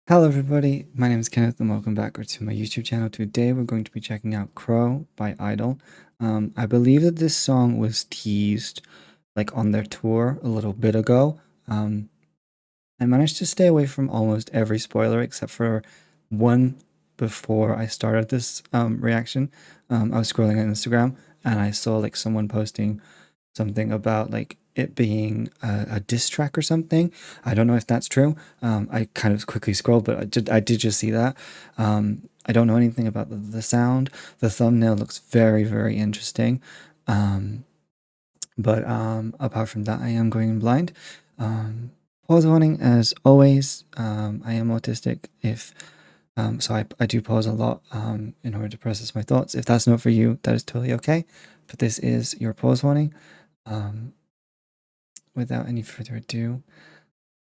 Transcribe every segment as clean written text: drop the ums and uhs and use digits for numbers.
Hello everybody, my name is Kenneth and welcome back to my YouTube channel. Today we're going to be checking out Crow by I-dle. I believe that this song was teased like on their tour a little bit ago. I managed to stay away from almost every spoiler except for one before I started this reaction. I was scrolling on Instagram and I saw like someone posting something about like it being a diss track or something. I don't know if that's true. I kind of quickly scrolled, but I did just see that. I don't know anything about the sound. The thumbnail looks very, very interesting. But apart from that, I am going in blind. Pause warning, as always. I am autistic. So I do pause a lot in order to process my thoughts. If that's not for you, that is totally okay. But this is your pause warning. Without any further ado,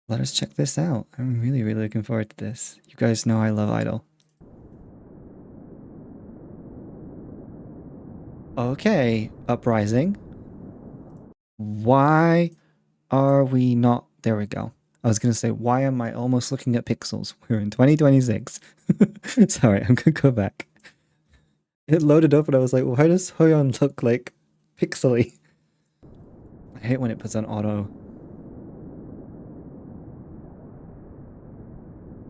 let us check this out. I'm really, really looking forward to this. You guys know I love I-dle. Okay, Uprising. Why are we not... There we go. I was going to say, why am I almost looking at pixels? We're in 2026. Sorry, I'm going to go back. It loaded up and I was like, why does Hoyeon look like pixely? I hate when it puts on auto.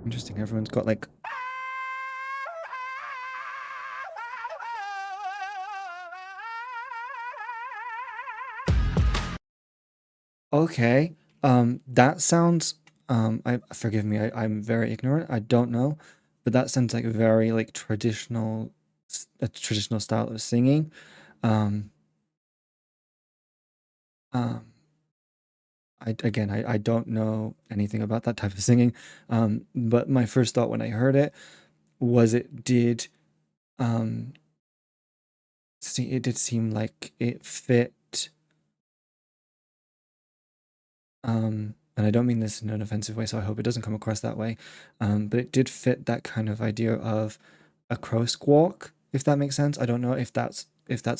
Interesting, everyone's got like... Okay, that sounds, forgive me, I'm very ignorant, I don't know, but that sounds like a very, like, a traditional style of singing. Um, um, I don't know anything about that type of singing, but my first thought when I heard it was um, it did seem like it fit, and I don't mean this in an offensive way, so I hope it doesn't come across that way, but it did fit that kind of idea of a crow squawk, if that makes sense. I don't know if that's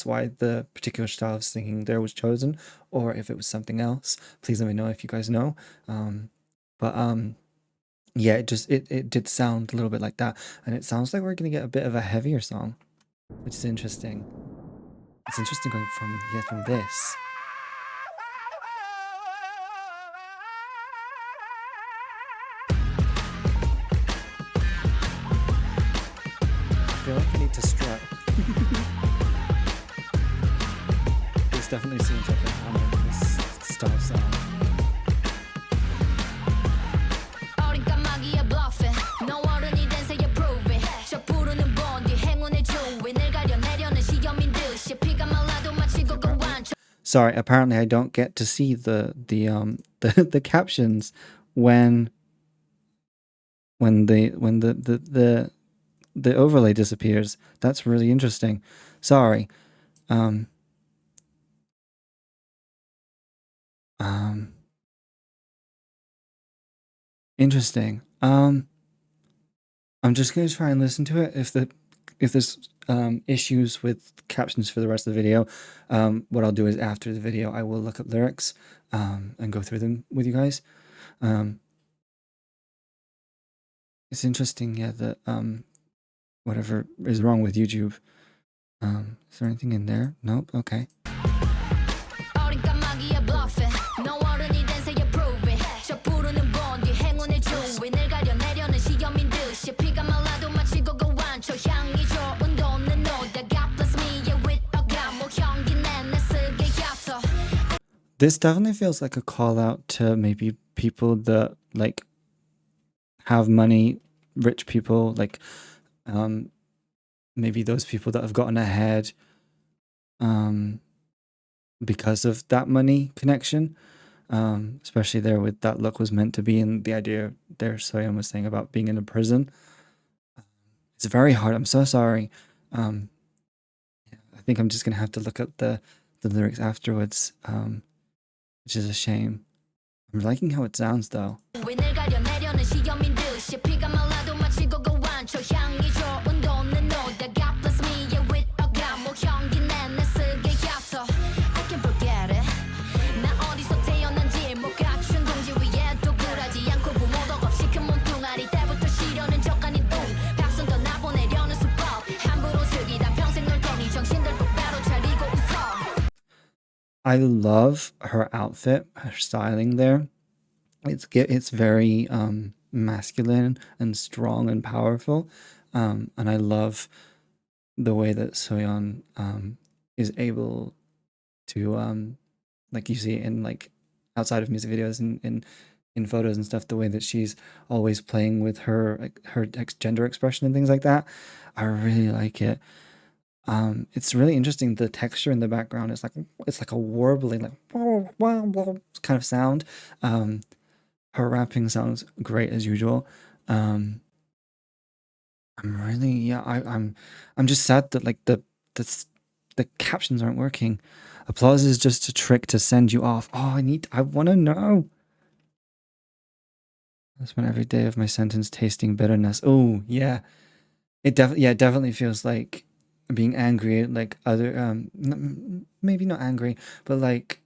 why the particular style of singing there was chosen, or if it was something else. Please let me know if you guys know. But yeah, it did sound a little bit like that, and it sounds like we're gonna get a bit of a heavier song, which is interesting. It's interesting going from this. I feel like I need to strut. This definitely seems like a hammer, this style sound. Sorry, apparently I don't get to see the captions when the overlay disappears. That's really interesting. Sorry. Interesting. I'm just gonna try and listen to it. If there's issues with captions for the rest of the video, what I'll do is after the video I will look up lyrics and go through them with you guys. It's interesting, yeah, that whatever is wrong with YouTube. Is there anything in there? Nope. Okay. This definitely feels like a call out to maybe people that like have money, rich people, like maybe those people that have gotten ahead because of that money connection, especially there with that look was meant to be, and the idea there Soyeon was saying about being in a prison. It's very hard. I'm so sorry. I think I'm just gonna have to look up the lyrics afterwards, which is a shame. I'm liking how it sounds though. I love her outfit, her styling there. It's very masculine and strong and powerful, and I love the way that Soyeon is able to like you see it in like outside of music videos and in photos and stuff, the way that she's always playing with her like her gender expression and things like that. I really like it. It's really interesting. The texture in the background is like it's like a warbling like kind of sound. Her rapping sounds great as usual. Um, I'm really yeah. I'm just sad that like the the captions aren't working. Applause is just a trick to send you off. Oh, I want to know. I spent every day of my sentence tasting bitterness. Oh, yeah. It definitely feels like being angry, like other maybe not angry, but like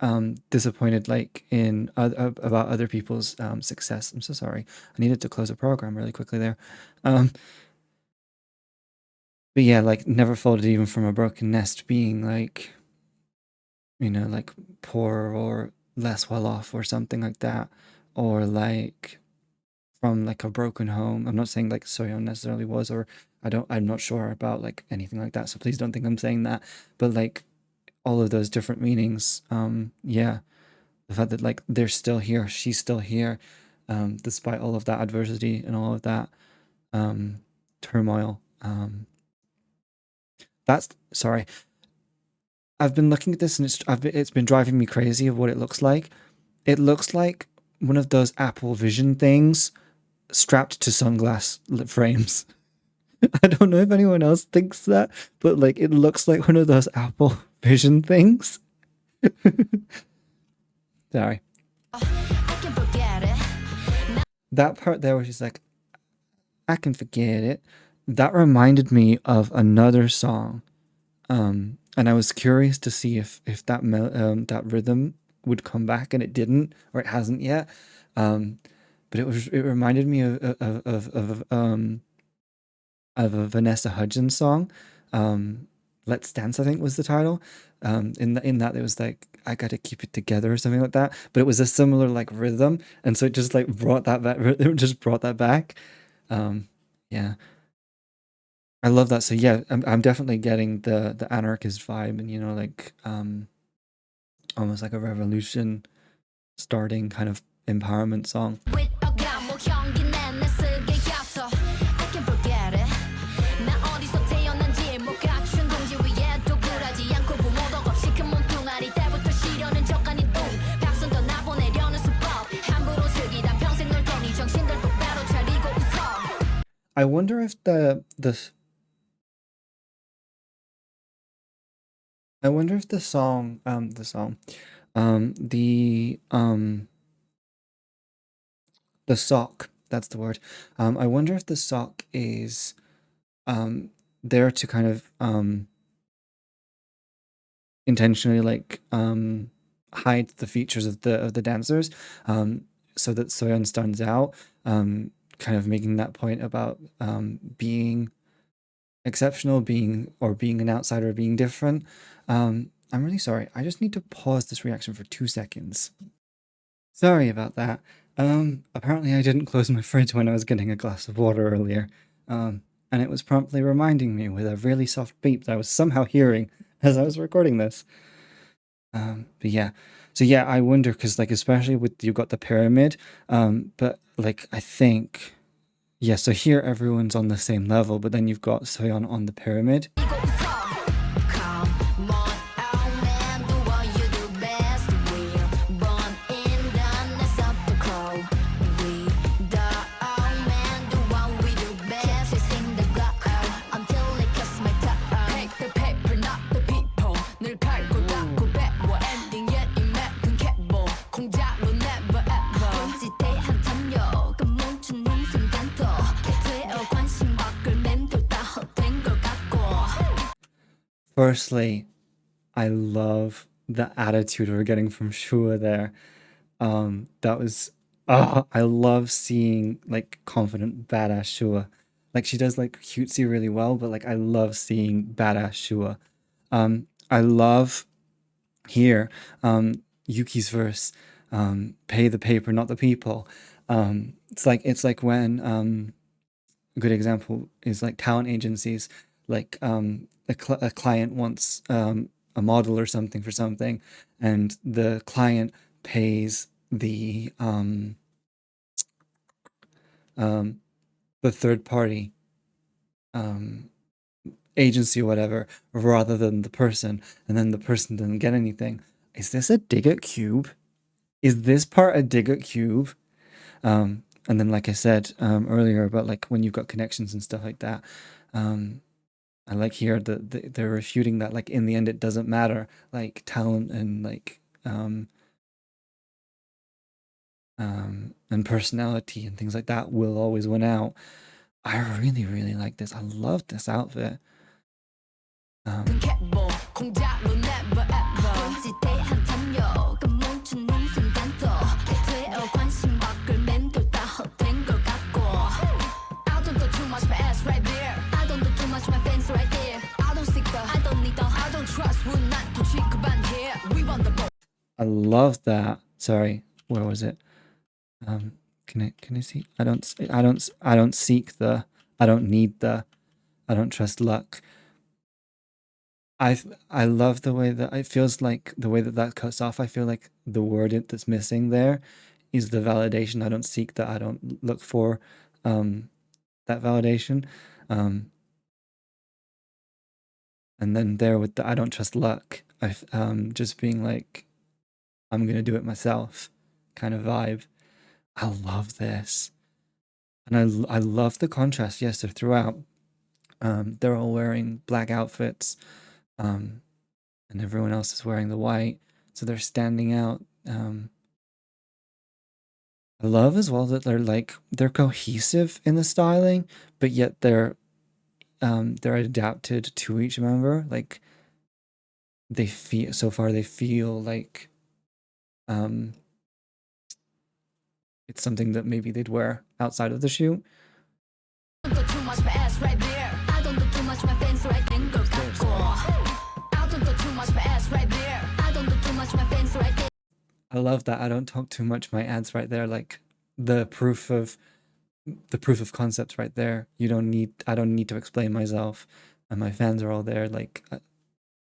disappointed like in about other people's success. I'm so sorry. I needed to close a program really quickly there. Um but yeah, like never folded even from a broken nest, being like, you know, like poor or less well off or something like that, or like from like a broken home. I'm not saying like Soyeon necessarily was, or I'm not sure about like anything like that. So please don't think I'm saying that. But like all of those different meanings, yeah, the fact that like they're still here, she's still here, despite all of that adversity and all of that um, turmoil. That's sorry. I've been looking at this and it's been driving me crazy of what it looks like. It looks like one of those Apple Vision things strapped to sunglass frames. I don't know if anyone else thinks that, but like it looks like one of those Apple Vision things. Sorry. That part there where she's like, I can forget it. That reminded me of another song. And I was curious to see if that rhythm would come back, and it didn't, or it hasn't yet. Um, but it reminded me of a Vanessa Hudgens song. Let's Dance, I think was the title. In that it was like I gotta keep it together or something like that. But it was a similar like rhythm, and so it just like brought that back. It just brought that back. Um, yeah, I love that. So yeah, I'm definitely getting the anarchist vibe, and you know like almost like a revolution starting kind of empowerment song. I wonder if I wonder if the the sock, that's the word. I wonder if the sock is um there to kind of intentionally like hide the features of the dancers, so that Soyeon stands out, kind of making that point about being exceptional, being an outsider, being different. I'm really sorry. I just need to pause this reaction for 2 seconds. Sorry about that. Apparently I didn't close my fridge when I was getting a glass of water earlier. And it was promptly reminding me with a really soft beep that I was somehow hearing as I was recording this. But yeah. So yeah, I wonder because like especially with you've got the pyramid, but like I think yeah, so here everyone's on the same level, but then you've got Soyeon on the pyramid. Firstly, I love the attitude we're getting from Shua there. That was I love seeing like confident badass Shua. Like she does like cutesy really well, but like I love seeing badass Shua. I love Here, Yuki's verse, pay the paper, not the people. It's like when a good example is like talent agencies, like a client wants a model or something for something, and the client pays um, the third party um, agency or whatever, rather than the person, and then the person doesn't get anything. Is this a dig at Cube? Is this part a dig at Cube? And then, like I said earlier, about like when you've got connections and stuff like that, I like here that they're refuting that, like, in the end it doesn't matter, like talent and like and personality and things like that will always win out. I really, really like this. I love this outfit. I love that. Sorry, where was it? Can I see? I don't seek the. I don't need the. I don't trust luck. I love the way that it feels like the way that that cuts off. I feel like the word that's missing there is the validation. I don't seek that. I don't look for that validation. And then there with the I don't trust luck. Just being like I'm gonna do it myself kind of vibe. I love this. And I love the contrast. Yes, they're throughout. They're all wearing black outfits, and everyone else is wearing the white, so they're standing out. I love as well that they're cohesive in the styling, but yet they're adapted to each member. Like they feel like it's something that maybe they'd wear outside of the shoot. I love that. I don't talk too much. My ads right there, like the proof of concept right there. I don't need to explain myself, and my fans are all there. Like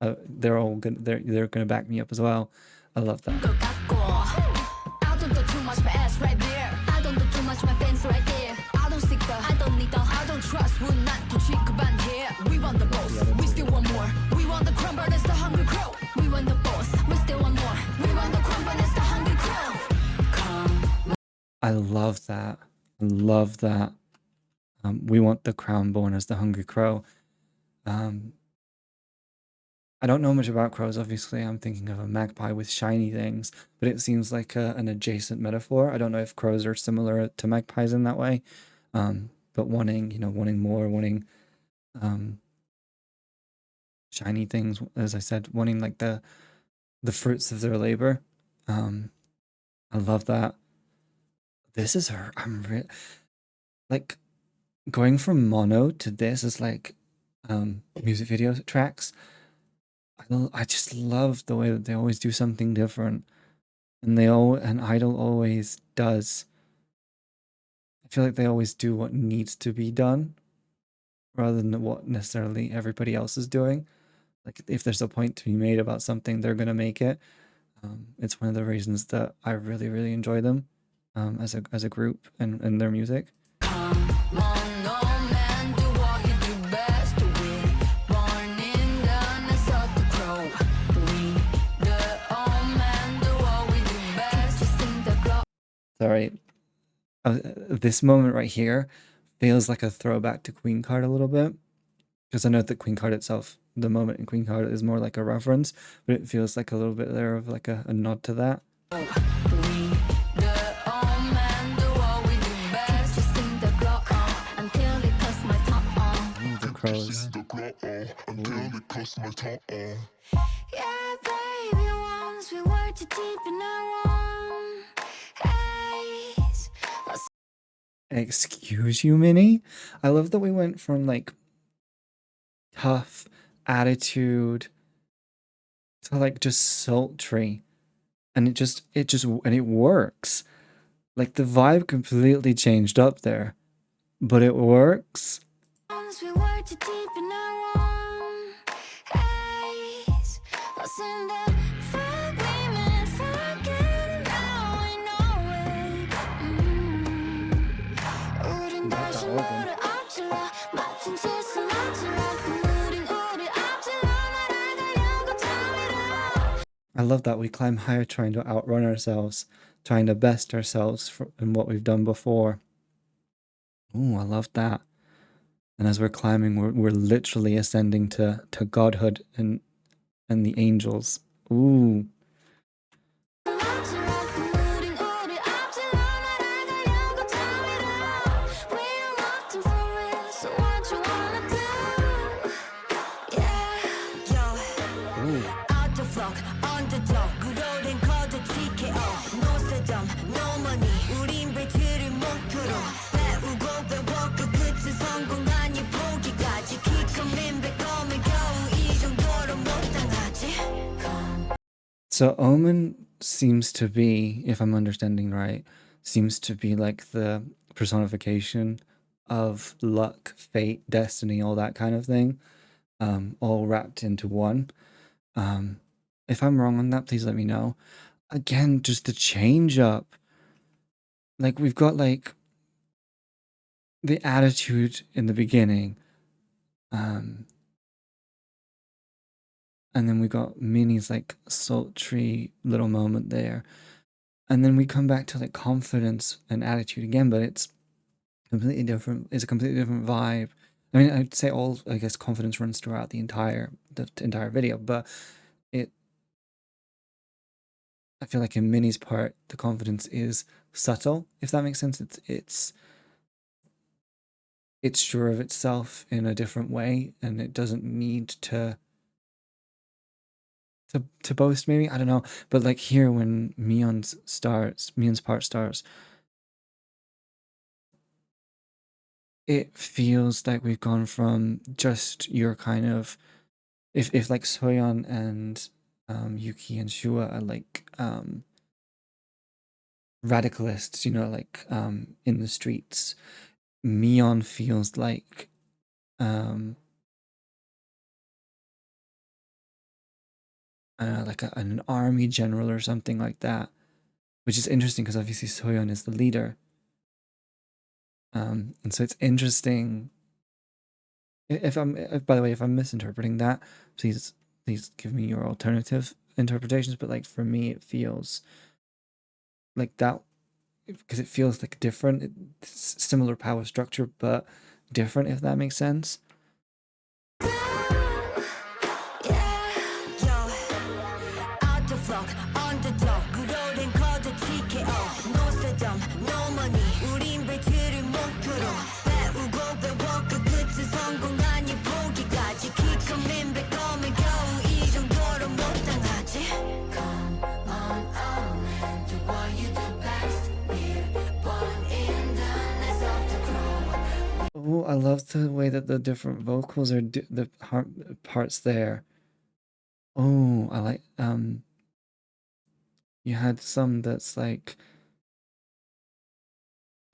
they're all good. They're gonna back me up as well. I love that. I love that. I love that. We want the crown born as the hungry crow. I don't know much about crows. Obviously, I'm thinking of a magpie with shiny things, but it seems like an adjacent metaphor. I don't know if crows are similar to magpies in that way, but wanting more, wanting shiny things. As I said, wanting like the fruits of their labor. I love that. This is her. Like going from mono to this is like music video tracks. I just love the way that they always do something different, and I-dle always does. I feel like they always do what needs to be done rather than what necessarily everybody else is doing. Like if there's a point to be made about something, they're gonna make it. It's one of the reasons that I really, really enjoy them as a group and their music. Sorry, this moment right here feels like a throwback to Queen Card a little bit, because I know that Queen Card itself, the moment in Queen Card is more like a reference, but it feels like a little bit there of like a nod to that. The crows. Yeah, baby, once we were too deep in our own haze. Excuse you, Minnie? I love that we went from like tough attitude to like just sultry, and it works. Like the vibe completely changed up there, but it works. We were too deep in our own haze, lost in the fog we meant forgetting. Now we know it. 우린 Love 다시 that organ. 너를 앞질러 마침 실수만처럼 우린 우리 앞질러 날아가려고 탐이라. I love that we climb higher trying to outrun ourselves, trying to best ourselves in what we've done before. Ooh, I love that. And as we're climbing, we're literally ascending to godhood and the angels. Ooh. So Omen seems to be, if I'm understanding right, seems to be like the personification of luck, fate, destiny, all that kind of thing, all wrapped into one. If I'm wrong on that, please let me know. Again, just the change up. Like we've got like the attitude in the beginning, and then we got Minnie's like sultry little moment there. And then we come back to like confidence and attitude again, but it's completely different. It's a completely different vibe. I mean, I'd say I guess confidence runs throughout the entire video, but it I feel like in Minnie's part, the confidence is subtle, if that makes sense. It's sure of itself in a different way, and it doesn't need to boast, maybe, I don't know. But like here when Mion's part starts, it feels like we've gone from just your kind of, if like Soyeon and Yuki and Shua are like radicalists, you know, like in the streets, Mion feels like I don't know, like an army general or something like that, which is interesting because obviously Soyeon is the leader. And so it's interesting. By the way, if I'm misinterpreting that, please give me your alternative interpretations. But like for me, it feels like that because it feels like different, it's similar power structure, but different, if that makes sense. Oh, I love the way that the different vocals are the parts there. Oh, I like you had some that's like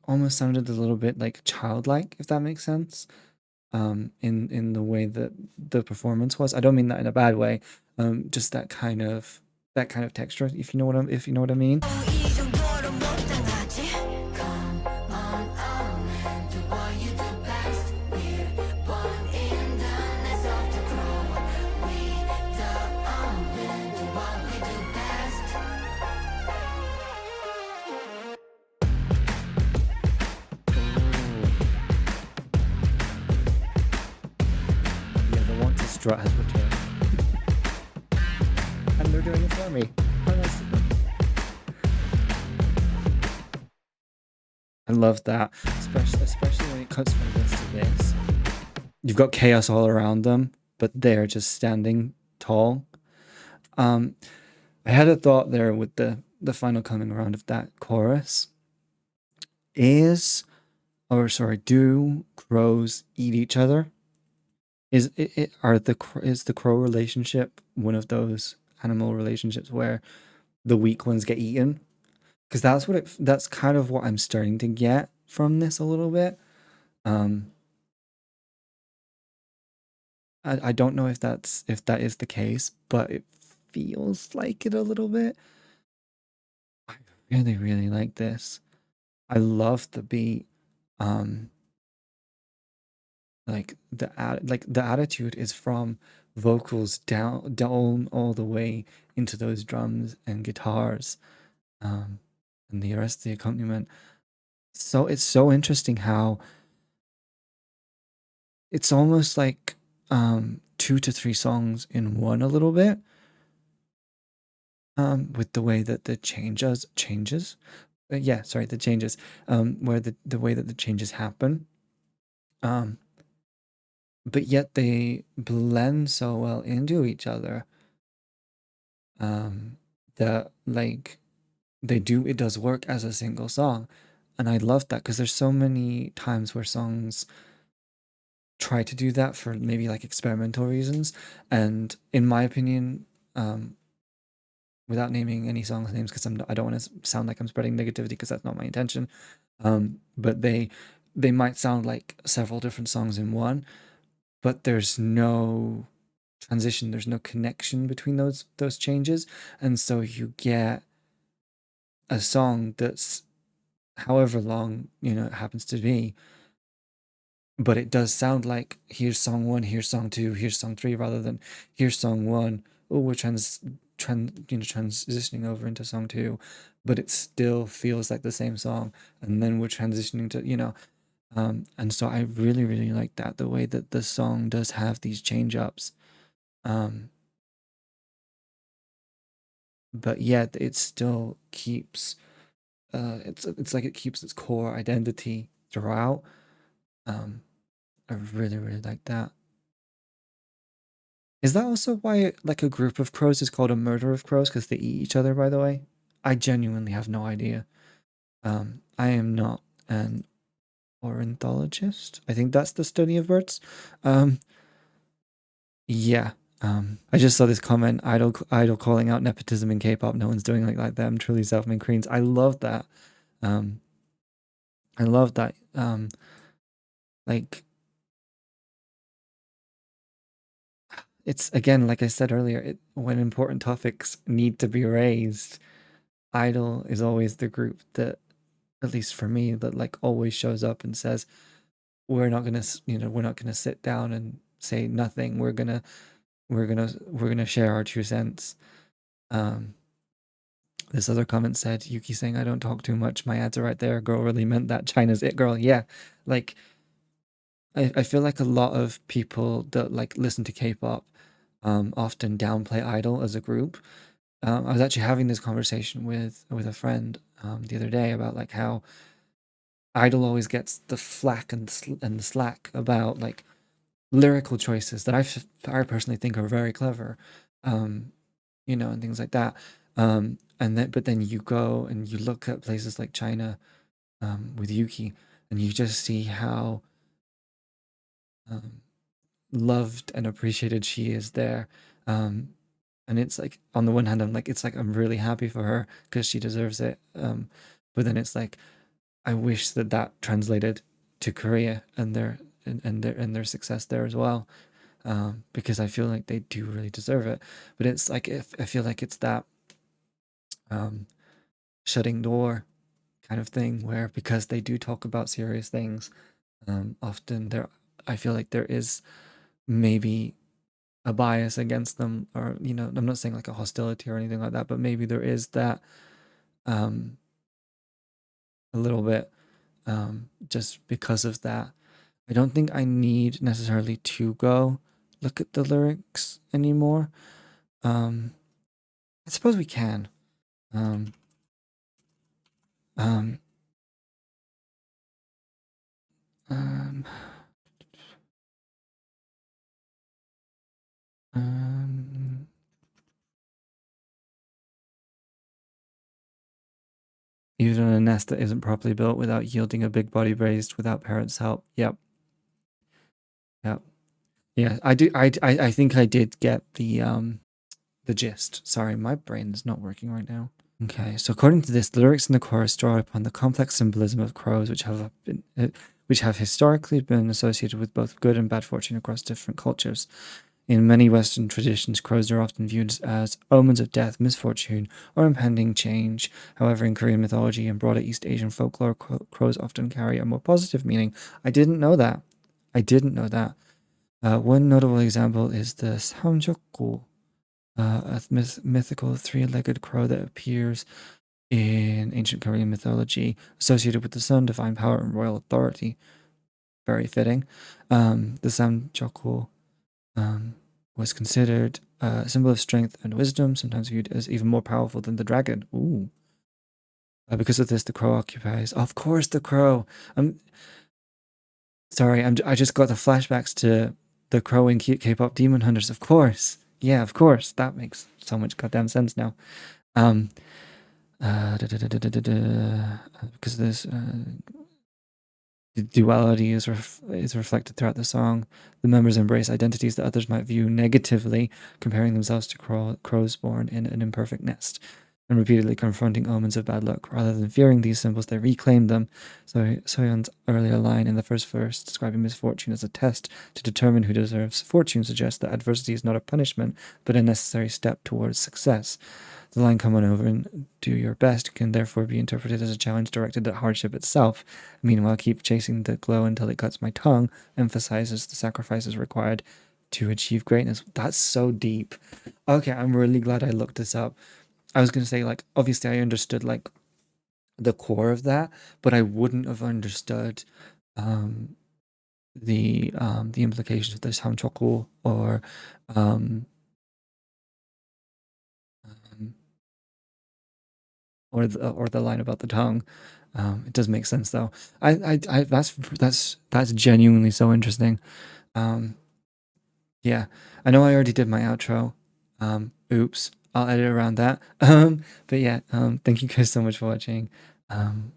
almost sounded a little bit like childlike, if that makes sense. In the way that the performance was. I don't mean that in a bad way. Just that kind of texture, if you know what I mean. Yeah, the want to strut has returned. And they're doing it for me. How nice. I love that, especially when it cuts from this to this. You've got chaos all around them, but they're just standing tall. I had a thought there with the final coming around of that chorus. Do crows eat each other? Is the crow relationship one of those animal relationships where the weak ones get eaten. Because that's kind of what I'm starting to get from this a little bit. Um, I don't know if that is the case, but it feels like it a little bit. I really, really like this. I love the beat. Um, like the attitude is from vocals down all the way into those drums and guitars, um, and the rest of the accompaniment. So it's so interesting how it's almost like two to three songs in one a little bit, with the way that the changes. Yeah, sorry, the changes, where the way that the changes happen, um, but yet they blend so well into each other, that like it does work as a single song. And I love that because there's so many times where songs try to do that for maybe like experimental reasons. And in my opinion, um, without naming any songs names, because I don't want to sound like I'm spreading negativity, because that's not my intention. But they might sound like several different songs in one, but there's no transition, there's no connection between those changes, and so you get a song that's however long it happens to be, but it does sound like here's song one, here's song two, here's song three, rather than here's song one. Oh, we're transitioning over into song two, but it still feels like the same song, and then we're transitioning to and so I really really like that, the way that the song does have these change ups, um, but yet it still keeps it's like it keeps its core identity throughout. Um, I really really like that. Is that also why like a group of crows is called a murder of crows, because they eat each other? By the way, I genuinely have no idea. I am not an ornithologist. I think that's the study of birds. Um, yeah. I just saw this comment, idol calling out nepotism in K-pop. No one's doing like them. Truly self-made queens. I love that. Um, I love that. Like it's again, like I said earlier, when important topics need to be raised, I-dle is always the group that, at least for me, that like always shows up and says, we're not gonna sit down and say nothing. We're gonna share our 2 cents. Um, this other comment said, Yuki saying, I don't talk too much. My ads are right there. Girl really meant that. China's it, girl. Yeah. Like, I feel like a lot of people that like listen to K-pop often downplay I-dle as a group. I was actually having this conversation with a friend the other day about like how I-dle always gets the flack and the slack about like lyrical choices that I personally think are very clever, um, and things like that. But then you go and you look at places like China, with Yuki, and you just see how um, loved and appreciated she is there. Um, and it's like, on the one hand, I'm really happy for her because she deserves it. But then it's like, I wish that translated to Korea and their success there as well, because I feel like they do really deserve it. But it's like, if I feel like it's that um, shutting door kind of thing, where because they do talk about serious things, often I feel like there is maybe a bias against them, or I'm not saying like a hostility or anything like that, but maybe there is that, um, a little bit, just because of that. I don't think I need necessarily to go look at the lyrics anymore. Um, I suppose we can. Um, um, um, um, Even a nest that isn't properly built without yielding a big body raised without parents' help. Yep. Yep. Yeah. I do. I think I did get the gist. Sorry, my brain is not working right now. Okay, so according to this, the lyrics in the chorus draw upon the complex symbolism of crows, which have historically been associated with both good and bad fortune across different cultures. In many Western traditions, crows are often viewed as omens of death, misfortune, or impending change. However, in Korean mythology and broader East Asian folklore, crows often carry a more positive meaning. I didn't know that. I didn't know that. One notable example is the samjokgo, a mythical three-legged crow that appears in ancient Korean mythology, associated with the sun, divine power, and royal authority. Very fitting. The samjokgo was considered a symbol of strength and wisdom, sometimes viewed as even more powerful than the dragon. Ooh. Because of this, the crow occupies. Of course, the crow. I'm sorry. I just got the flashbacks to the crow in K-pop Demon Hunters. Of course. Yeah, of course. That makes so much goddamn sense now. Um. Because this the duality is reflected throughout the song. The members embrace identities that others might view negatively, comparing themselves to crows born in an imperfect nest, and repeatedly confronting omens of bad luck. Rather than fearing these symbols, they reclaim them. So Soyeon's earlier line in the first verse, describing misfortune as a test to determine who deserves fortune, suggests that adversity is not a punishment, but a necessary step towards success. The line "come on over and do your best" can therefore be interpreted as a challenge directed at hardship itself. Meanwhile, "keep chasing the glow until it cuts my tongue" emphasizes the sacrifices required to achieve greatness. That's so deep. Okay, I'm really glad I looked this up. I was going to say, like, obviously I understood, like, the core of that, but I wouldn't have understood um, the implications of this hamchoku or um, um, or the line about the tongue. It does make sense though. That's genuinely so interesting. Um, yeah, I know I already did my outro. Oops, I'll edit around that. But yeah, thank you guys so much for watching. Um,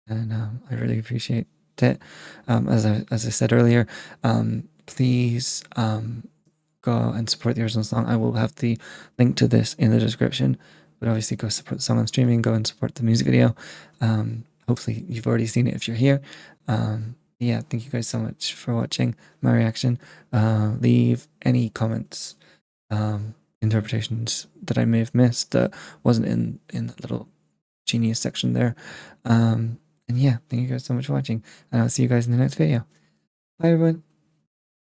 and I really appreciate it. As I said earlier, please go and support the original song. I will have the link to this in the description. But obviously, go support the song on streaming. Go and support the music video. Hopefully, you've already seen it if you're here. Yeah, thank you guys so much for watching my reaction. Leave any comments, interpretations that I may have missed that wasn't in the little genius section there. And yeah, thank you guys so much for watching, and I'll see you guys in the next video. Bye, everyone.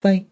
Bye.